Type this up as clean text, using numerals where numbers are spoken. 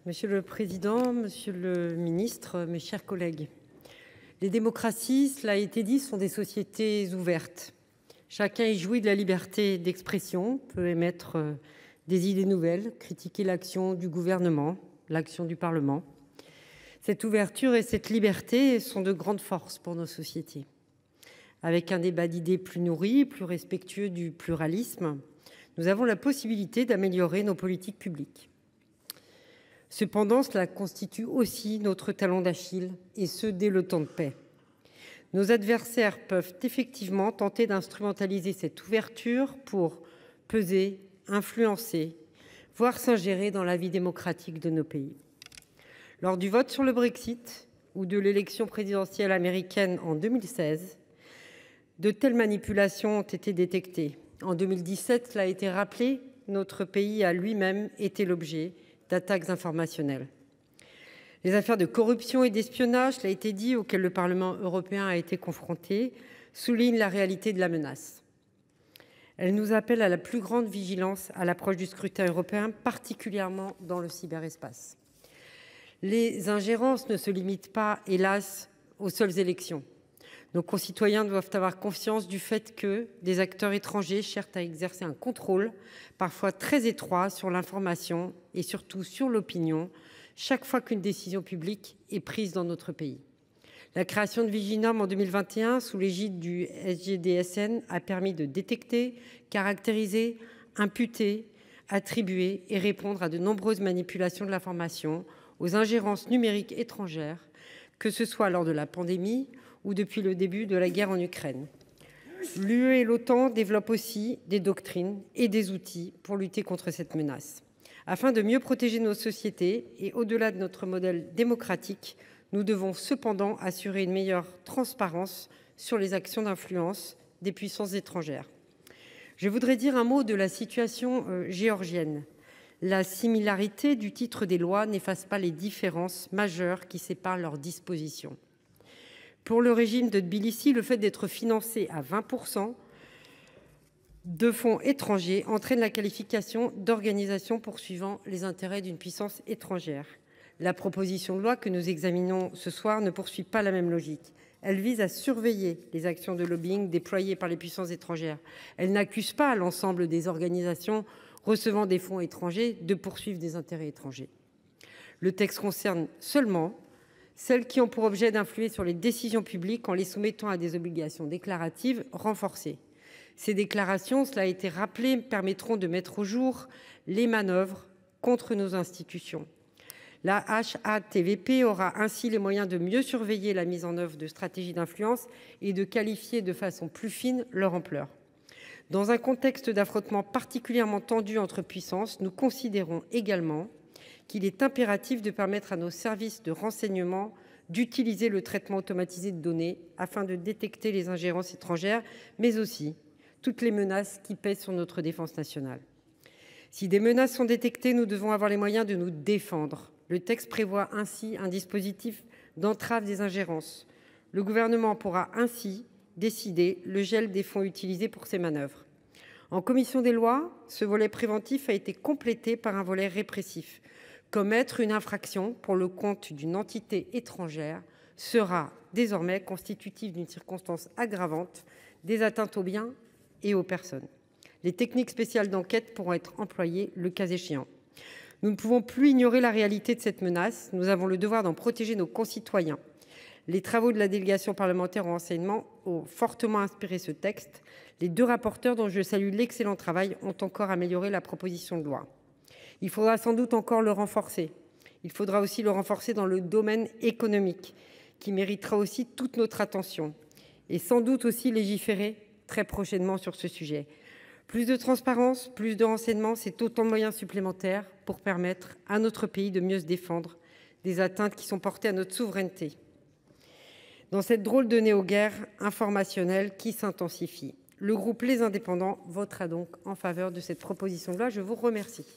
Monsieur le président, monsieur le ministre, mes chers collègues, les démocraties, cela a été dit, sont des sociétés ouvertes. Chacun y jouit de la liberté d'expression, peut émettre des idées nouvelles, critiquer l'action du gouvernement, l'action du Parlement. Cette ouverture et cette liberté sont de grandes forces pour nos sociétés. Avec un débat d'idées plus nourri, plus respectueux du pluralisme, nous avons la possibilité d'améliorer nos politiques publiques. Cependant, cela constitue aussi notre talon d'Achille, et ce dès le temps de paix. Nos adversaires peuvent effectivement tenter d'instrumentaliser cette ouverture pour peser, influencer, voire s'ingérer dans la vie démocratique de nos pays. Lors du vote sur le Brexit ou de l'élection présidentielle américaine en 2016, de telles manipulations ont été détectées. En 2017, cela a été rappelé, notre pays a lui-même été l'objet d'attaques informationnelles. Les affaires de corruption et d'espionnage, cela a été dit, auxquelles le Parlement européen a été confronté, soulignent la réalité de la menace. Elles nous appellent à la plus grande vigilance à l'approche du scrutin européen, particulièrement dans le cyberespace. Les ingérences ne se limitent pas, hélas, aux seules élections. Nos concitoyens doivent avoir conscience du fait que des acteurs étrangers cherchent à exercer un contrôle, parfois très étroit, sur l'information et surtout sur l'opinion, chaque fois qu'une décision publique est prise dans notre pays. La création de Viginum en 2021, sous l'égide du SGDSN, a permis de détecter, caractériser, imputer, attribuer et répondre à de nombreuses manipulations de l'information, aux ingérences numériques étrangères, que ce soit lors de la pandémie ou depuis le début de la guerre en Ukraine. L'UE et l'OTAN développent aussi des doctrines et des outils pour lutter contre cette menace. Afin de mieux protéger nos sociétés et au-delà de notre modèle démocratique, nous devons cependant assurer une meilleure transparence sur les actions d'influence des puissances étrangères. Je voudrais dire un mot de la situation géorgienne. La similarité du titre des lois n'efface pas les différences majeures qui séparent leurs dispositions. Pour le régime de Tbilissi, le fait d'être financé à 20% de fonds étrangers entraîne la qualification d'organisation poursuivant les intérêts d'une puissance étrangère. La proposition de loi que nous examinons ce soir ne poursuit pas la même logique. Elle vise à surveiller les actions de lobbying déployées par les puissances étrangères. Elle n'accuse pas l'ensemble des organisations recevant des fonds étrangers de poursuivre des intérêts étrangers. Le texte concerne seulement celles qui ont pour objet d'influer sur les décisions publiques en les soumettant à des obligations déclaratives renforcées. Ces déclarations, cela a été rappelé, permettront de mettre au jour les manœuvres contre nos institutions. La HATVP aura ainsi les moyens de mieux surveiller la mise en œuvre de stratégies d'influence et de qualifier de façon plus fine leur ampleur. Dans un contexte d'affrontement particulièrement tendu entre puissances, nous considérons également qu'il est impératif de permettre à nos services de renseignement d'utiliser le traitement automatisé de données afin de détecter les ingérences étrangères, mais aussi toutes les menaces qui pèsent sur notre défense nationale. Si des menaces sont détectées, nous devons avoir les moyens de nous défendre. Le texte prévoit ainsi un dispositif d'entrave des ingérences. Le gouvernement pourra ainsi décider le gel des fonds utilisés pour ces manœuvres. En commission des lois, ce volet préventif a été complété par un volet répressif. Commettre une infraction pour le compte d'une entité étrangère sera désormais constitutif d'une circonstance aggravante des atteintes aux biens et aux personnes. Les techniques spéciales d'enquête pourront être employées le cas échéant. Nous ne pouvons plus ignorer la réalité de cette menace. Nous avons le devoir d'en protéger nos concitoyens. Les travaux de la délégation parlementaire au renseignement ont fortement inspiré ce texte. Les deux rapporteurs, dont je salue l'excellent travail, ont encore amélioré la proposition de loi. Il faudra sans doute encore le renforcer. Il faudra aussi le renforcer dans le domaine économique, qui méritera aussi toute notre attention. Et sans doute aussi légiférer très prochainement sur ce sujet. Plus de transparence, plus de renseignements, c'est autant de moyens supplémentaires pour permettre à notre pays de mieux se défendre des atteintes qui sont portées à notre souveraineté. Dans cette drôle de néo-guerre informationnelle qui s'intensifie, le groupe Les Indépendants votera donc en faveur de cette proposition de loi. Je vous remercie.